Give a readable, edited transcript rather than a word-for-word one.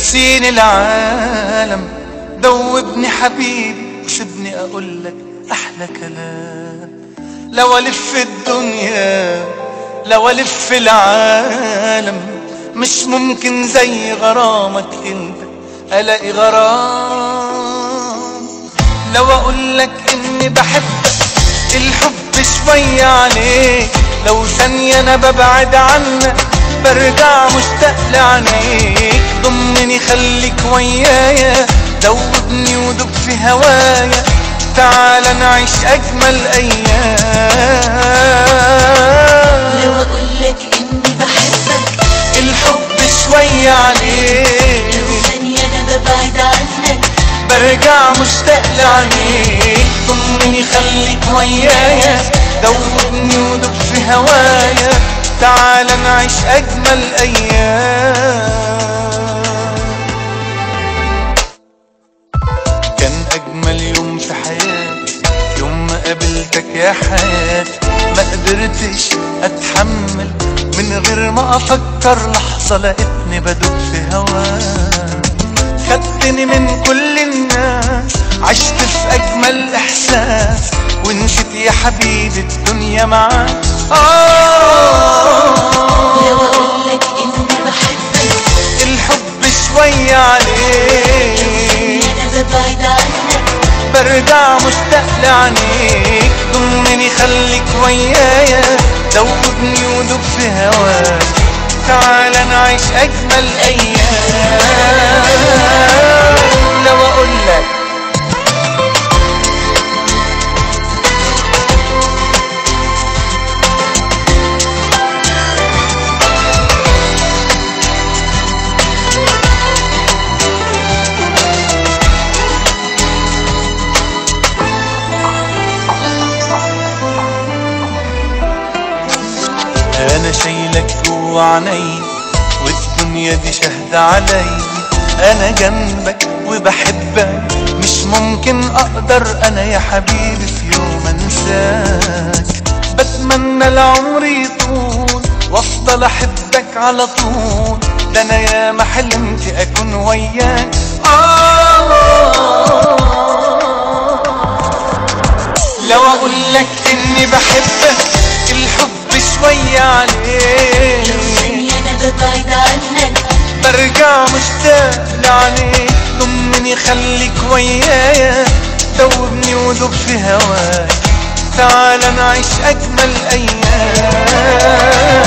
نسيني العالم، دوبني حبيبي وسيبني اقولك احلى كلام. لو الف الدنيا لو الف العالم مش ممكن زي غرامك انت الاقي غرام. لو اقولك اني بحبك الحب شوية عليك، لو ثانية انا ببعد عنك برجع مشتاق لعينيك. ضمني خليك ويايا، دوبني ودوب في هوايا، تعال نعيش اجمل ايام. لو اقولك اني بحبك الحب شوية عليك، لو ثانية انا ببعد عنك برجع مشتاق لعينيك. ضمني خليك ويايا، دوبني ودوب في هوايا، تعال نعيش اجمل ايام. كان اجمل يوم في حياتي يوم ما قابلتك يا حياتي. ما قدرتش اتحمل من غير ما افكر لحظة، لقيتني بدوب في هواك. خدتني من كل الناس، عشت في اجمل احساس، ونسيت يا حبيبي الدنيا معاك. لو اقولك اني بحبك الحب شوية عليك، انا ببعد عنك برجع مشتاق لعينيك. ضمني خليك ويايا، دوبني ودوب في هواك، تعال نعيش اجمل ايام. لو اقولك انا شايلك جوا عيني والدنيا دي شاهدة علي. انا جنبك وبحبك، مش ممكن اقدر انا يا حبيبي في يوم انساك. بتمنى العمر يطول وافضل احبك على طول، ده انا يا ما حلمت اكون وياك. لو اقولك اني بحبك الحب شوية عليك، لو ثانية انا ببعد عنك برجع مشتاق لعينيك. ضمني خليك ويايا، دوبني ودوب في هواك، تعال نعيش اجمل ايام.